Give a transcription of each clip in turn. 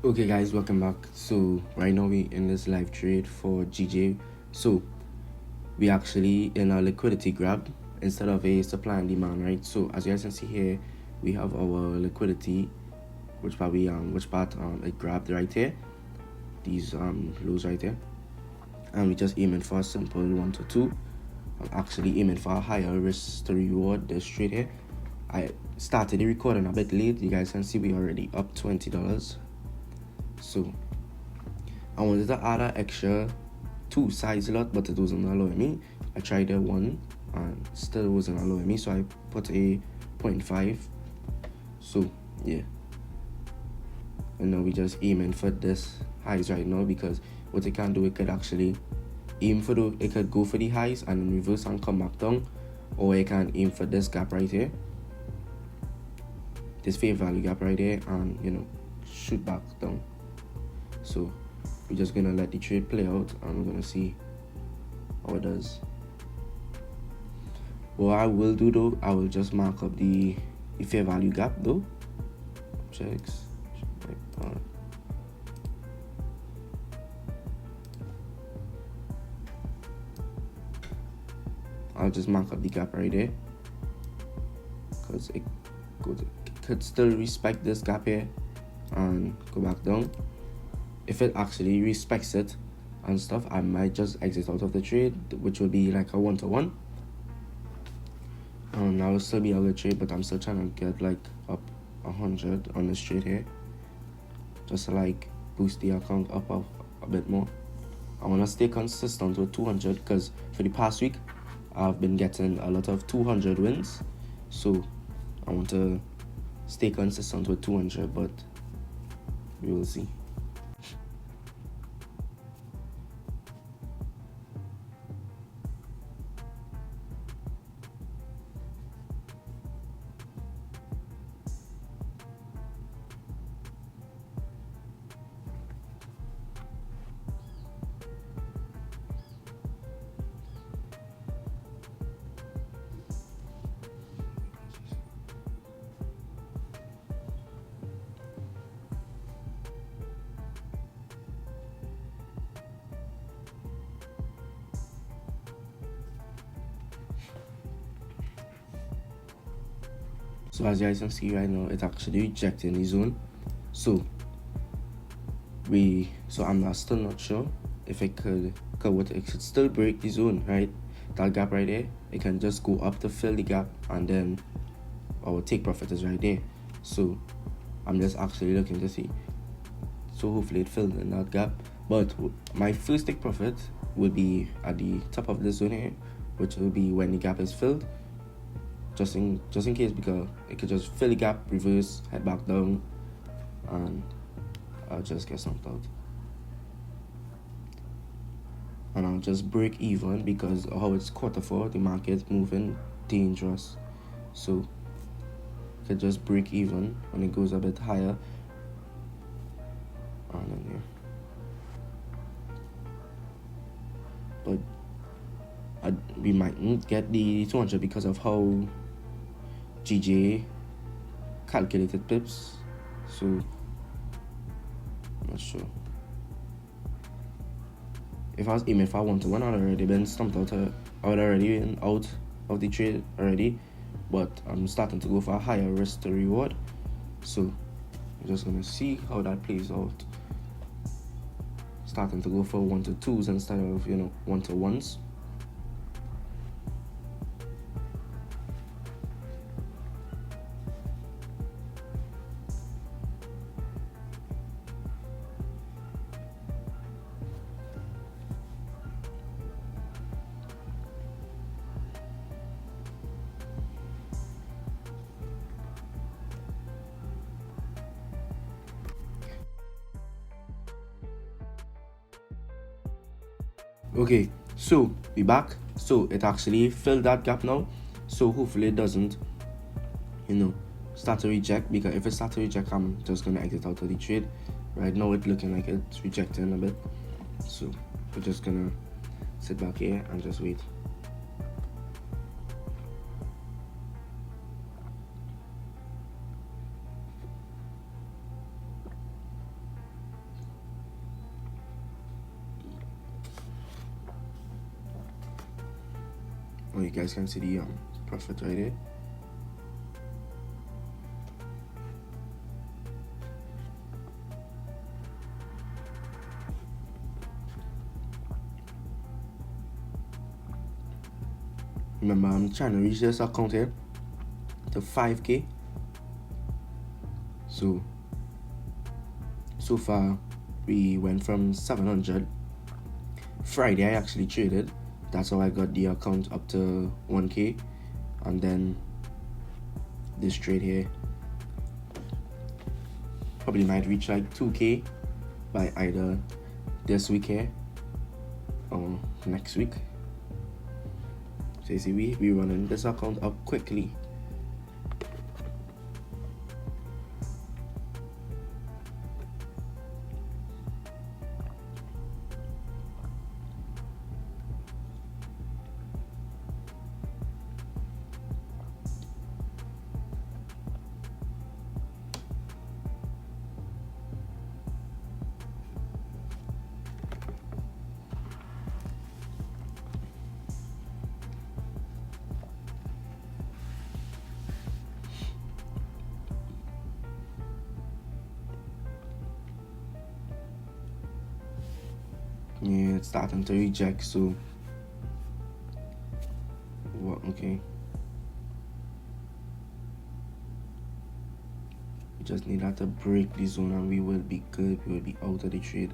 Okay guys, welcome back. So right now we in this live trade for GJ. So we actually in a liquidity grab instead of a supply and demand, right? So as you guys can see here, we have our liquidity, which part it grabbed right here, these lows right here, and we just aiming for a simple 1 to 2. I'm actually aiming for a higher risk to reward this trade here. I started the recording a bit late. You guys can see we already up $20. So I wanted to add an extra 2 size lot, but it wasn't allowing me. I tried a 1 and still wasn't allowing me, so I put a 0.5. So yeah, and now we just aiming for this highs right now, because what it can do, it could actually it could go for the highs and then reverse and come back down, or it can aim for this gap right here, this fair value gap right here, and shoot back down. So we're just gonna let the trade play out and we're gonna see how it does. What I will do though, I will just mark up the fair value gap though. Checks. I'll just mark up the gap right there, because it could still respect this gap here and go back down. If it actually respects it and stuff, I might just exit out of the trade, which will be like a 1-to-1. And I will still be out of the trade, but I'm still trying to get like up 100 on this trade here, just to like boost the account up a bit more. I want to stay consistent with 200, because for the past week I've been getting a lot of 200 wins, so I want to stay consistent with 200, but we will see. So as you guys can see right now, it's actually rejecting the zone. So I'm still not sure if it could still break the zone, right? That gap right there, it can just go up to fill the gap, and then our take profit is right there. So I'm just actually looking to see. So hopefully it filled in that gap. But my first take profit will be at the top of this zone here, which will be when the gap is filled. Just in case, because it could just fill the gap, reverse, head back down, and I'll just get something out. And I'll just break even, because how it's Q4, the market's moving dangerous. So it could just break even when it goes a bit higher. And then yeah. But we mightn't get the 200 because of how GJ calculated pips, so I'm not sure. If I was aiming for 1-to-1, I'd already been stumped out. I would already been out of the trade already, but I'm starting to go for a higher risk to reward. So I'm just gonna see how that plays out. Starting to go for 1-to-2s instead of 1-to-1s. Okay, so we back. So it actually filled that gap now, so hopefully it doesn't start to reject, because if it starts to reject, I'm just gonna exit out of the trade. Right now it's looking like it's rejecting a bit, so we're just gonna sit back here and just wait. you guys can see the profit right here. Remember, I'm trying to reach this account here to 5K. So far we went from 700. Friday I actually traded. That's how I got the account up to 1K. And then this trade here probably might reach like 2K by either this week here or next week. So you see, we running this account up quickly. Yeah, it's starting to reject, so what? Okay, we just need that to break the zone and we will be good. We will be out of the trade.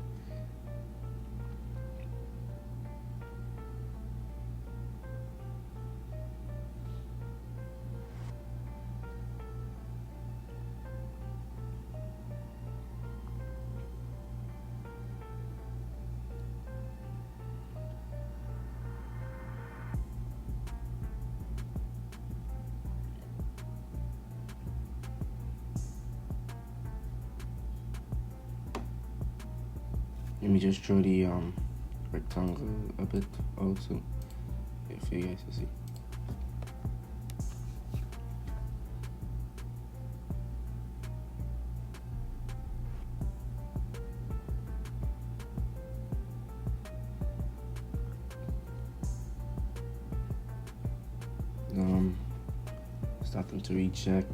Let me just draw the rectangle a bit also, for you guys to see. Starting to recheck.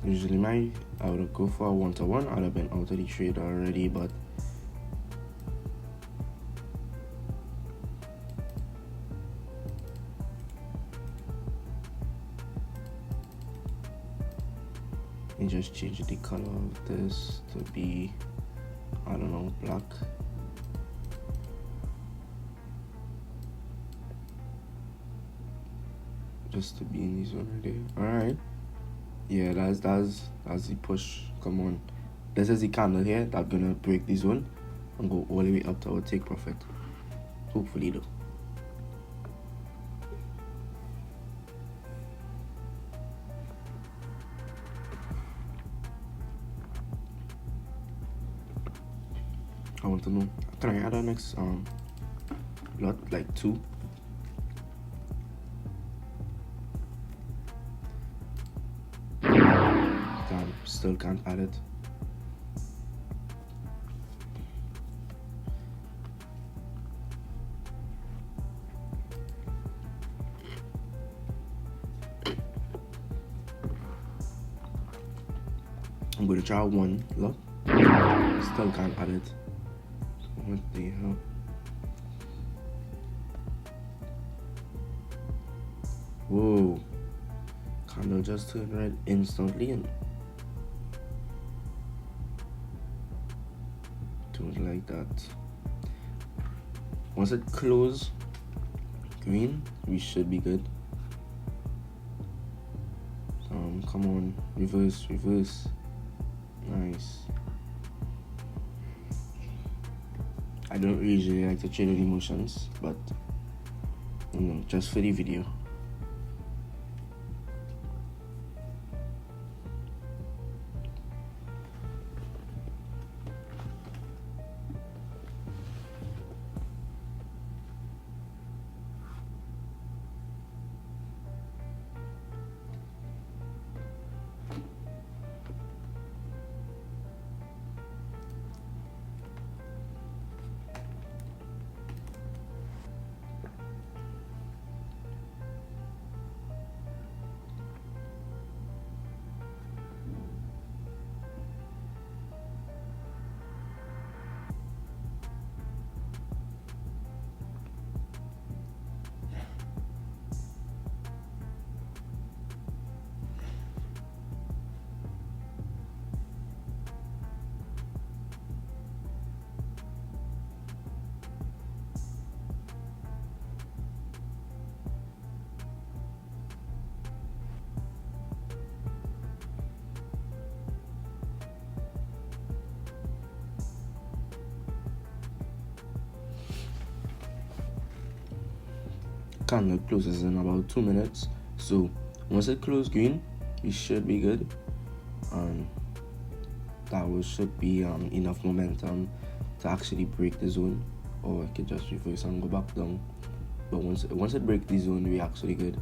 Usually I would go for a 1-to-1. I'd have been out of the trade already, but you just change the color of this to be, I don't know, black. Just to be in this one right there. Alright. Yeah, that's the push. Come on. This is the candle here that's gonna break this one and go all the way up to our take profit. Hopefully though. I want to know, can I add our next lot, like 2? Still can't add it. I'm going to try 1 lot. Still can't add it. What the hell? Whoa. Candle just turned red instantly and don't like that. Once it closes green, we should be good. Come on, reverse. Nice. I don't usually like to trade with emotions, but just for the video. candle closes in about 2 minutes. So once it closes green, we should be good, and that should be enough momentum to actually break the zone, or it could just reverse and go back down. But once it breaks the zone, we actually good.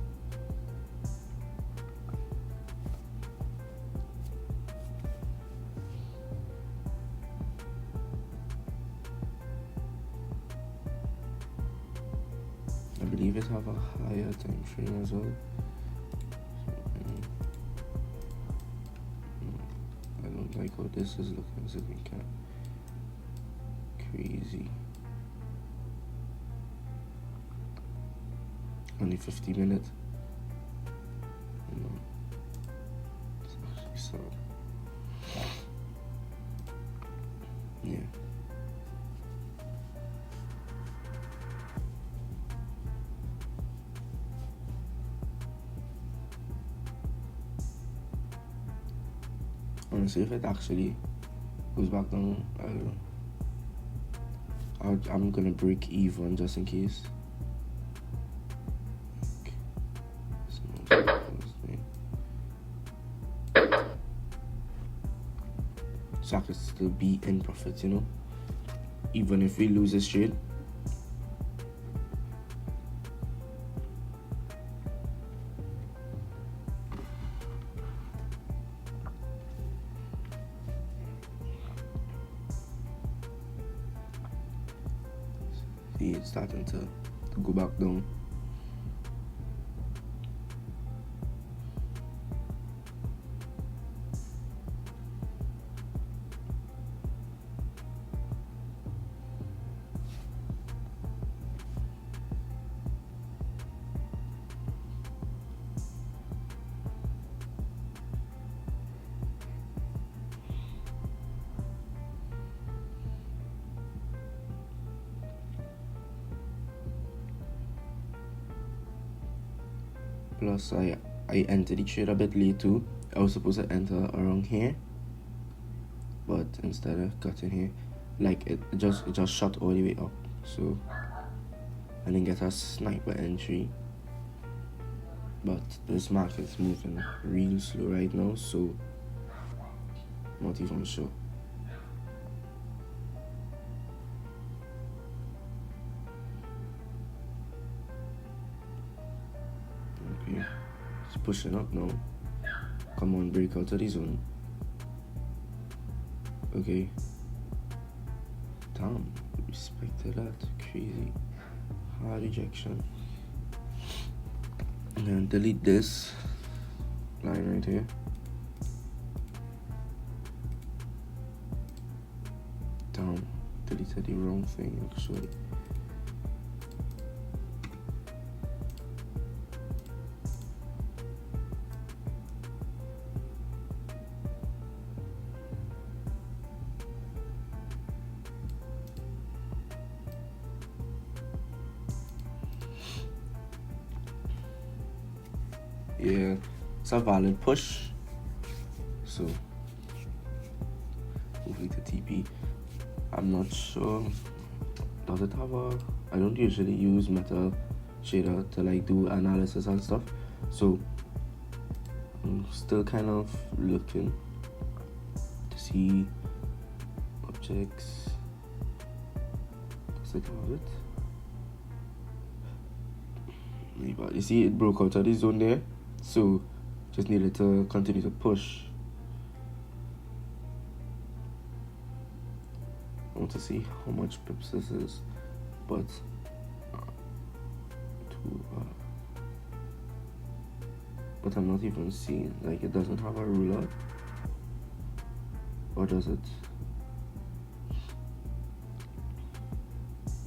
I believe it have a higher time frame as well. I don't like how this is looking significant. Crazy. Only 50 minutes. It's actually sad. Yeah. Honestly, if it actually goes back down, I'm gonna break even just in case. So I could still be in profit, you know, even if we lose this trade. See, it's starting to go back down. Plus, I entered the trade a bit late too. I was supposed to enter around here, but instead of cutting here, like it just shot all the way up. So I didn't get a sniper entry. But this market's moving real slow right now, so not even sure. Okay, it's pushing up now. Come on, break out of the zone. Okay. Damn, respected that. Crazy. Hard rejection. And then delete this line right here. Damn, deleted the wrong thing actually. Yeah, it's a valid push. So moving to TP. I'm not sure. Does it have a? I don't usually use Meta Shader to like do analysis and stuff. So I'm still kind of looking to see objects. Does it have it? But you see, it broke out of the zone there. So just needed to continue to push. I want to see how much pips this is, but but I'm not even seeing, like, it doesn't have a ruler, or does it?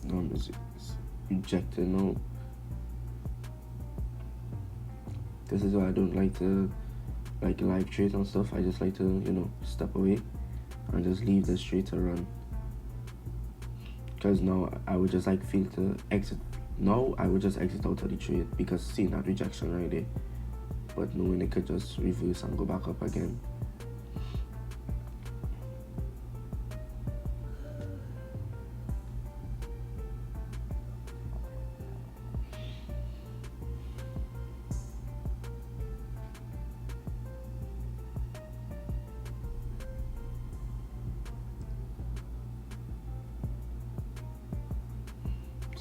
No, it's rejected. No. This is why I don't like to like live trade and stuff. I just like to, you know, step away and just leave the trade to run. Because now I would just like feel to exit. Now I would just exit out of the trade because seeing that rejection right there. But knowing it could just reverse and go back up again.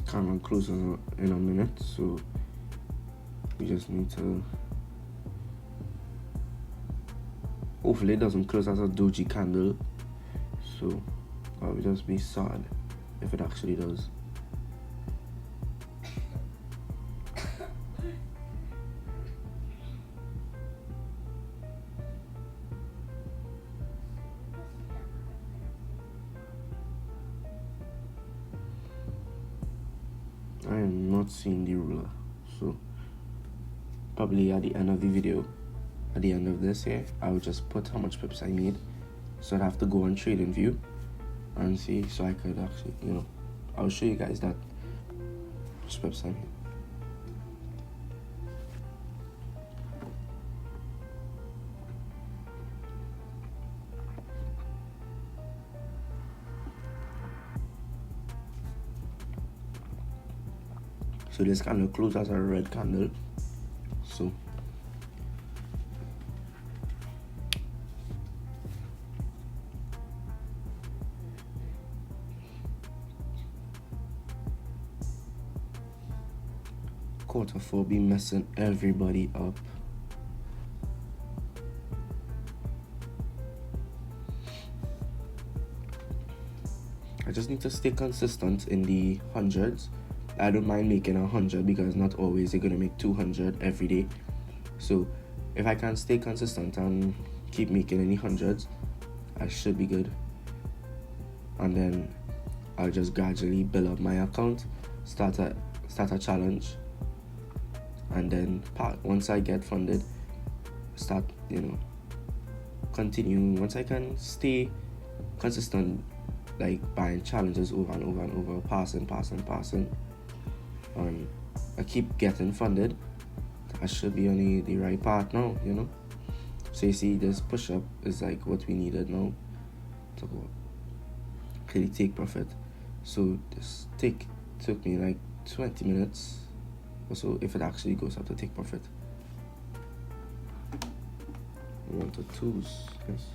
candle closes in a minute, so we just need to, hopefully it doesn't close as a doji candle, so I would just be sad if it actually does. I am not seeing the ruler, so probably at the end of the video, at the end of this here, I will just put how much pips I made, so I'd have to go on trading view and see, so I could actually, I'll show you guys that which pips I made. So this candle closed as a red candle, so quarter four be messing everybody up. I just need to stay consistent in the hundreds. I don't mind making 100 because not always you're gonna make 200 every day. So if I can stay consistent and keep making any hundreds, I should be good. And then I'll just gradually build up my account, start a challenge, and then once I get funded, start continue. Once I can stay consistent, like buying challenges over and over and over, passing, and I keep getting funded, I should be on the right path now, So you see, this push-up is like what we needed now to go really take profit. So this took me like 20 minutes or so if it actually goes up to take profit. 1 to 2s, yes.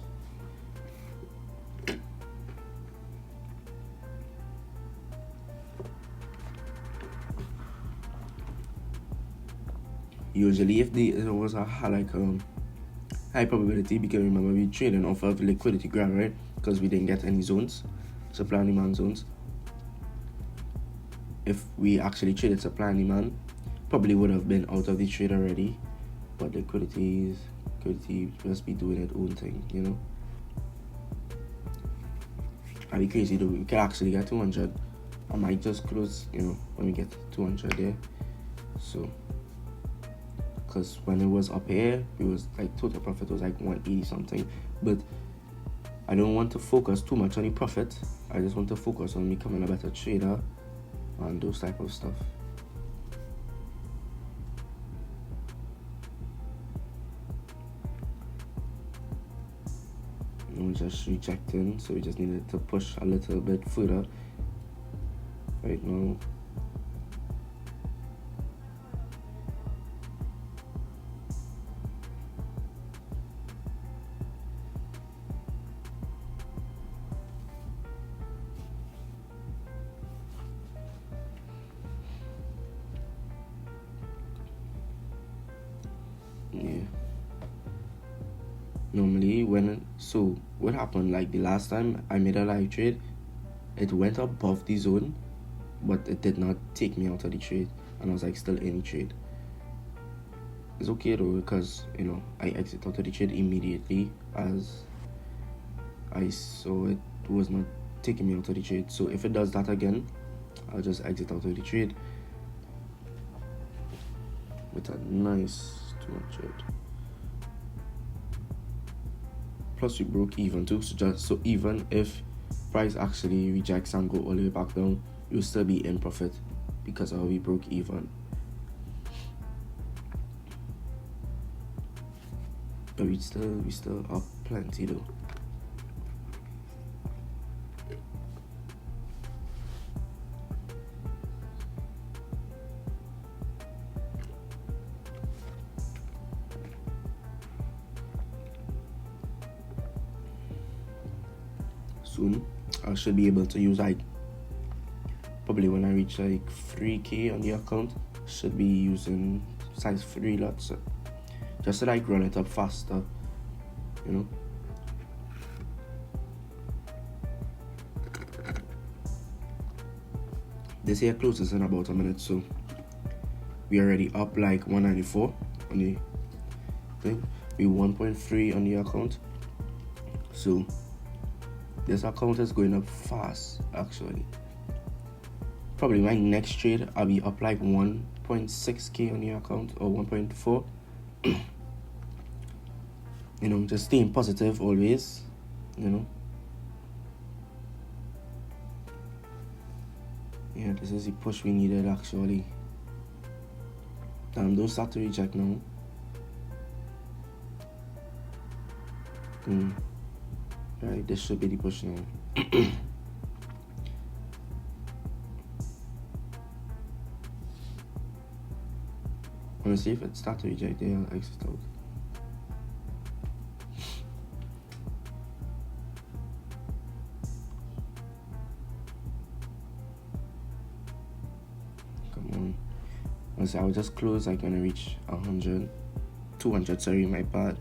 Usually if there was a high probability, because remember we trading off of liquidity grab, right? Because we didn't get any zones, supply and demand zones. If we actually traded supply and demand, probably would have been out of the trade already. But liquidity just be doing its own thing, I'd be crazy though. We could actually get 200. I might just close, when we get 200 there. So because when it was up here, it was like total profit was like 180 something. But I don't want to focus too much on the profit. I just want to focus on becoming a better trader and those type of stuff. I'm just rejecting, so we just needed to push a little bit further right now. Yeah. Normally what happened, like the last time I made a live trade, it went above the zone, but it did not take me out of the trade, and I was like still in the trade. It's okay though, because I exit out of the trade immediately as I saw it was not taking me out of the trade. So if it does that again, I'll just exit out of the trade with a nice 200. Plus we broke even too, so even if price actually rejects and go all the way back down, you'll still be in profit because we broke even. But we still up plenty though. Soon I should be able to use probably when I reach like 3k on the account, should be using size 3 lots, just so that I run it up faster, you know. This here closes in about a minute, so we already up like 194 on the thing. We 1.3 on the account, so this account is going up fast. Actually, probably my next trade I'll be up like 1.6k on the account, or 1.4. You know, just staying positive always, you know. Yeah, this is the push we needed actually. Damn, don't start to reject now. Right, this should be the push now. Wanna see if it starts to reject there, I'll exit out. I will just close like when I reach 200, sorry, my bad,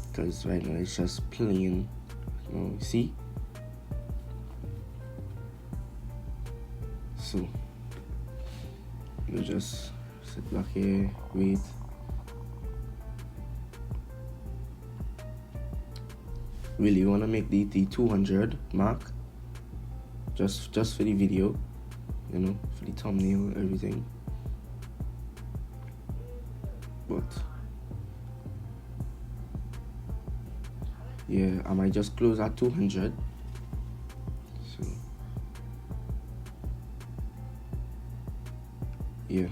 because right now it's just plain, you know, see. So we'll just sit back here, wait. Really want to make the 200 mark just for the video, you know, for the thumbnail, everything. But yeah, I might just close at 200. So yeah,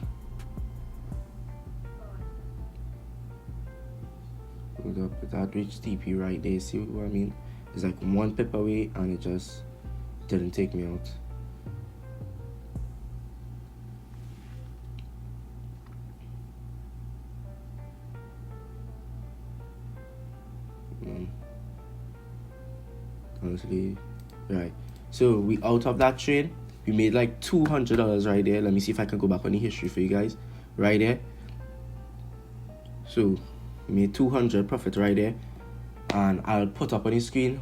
hold up, that reached TP right there. See what I mean? It's like 1 pip away, and it just didn't take me out. Honestly, right, so we out of that trade. We made like $200 right there. Let me see if I can go back on the history for you guys right there. So we made 200 profit right there, and I'll put up on the screen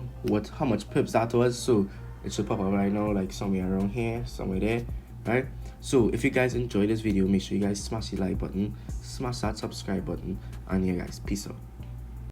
how much pips that was. So it should pop up right now, like somewhere around here, somewhere there, right? So if you guys enjoyed this video, make sure you guys smash the like button, smash that subscribe button, and yeah guys, peace out.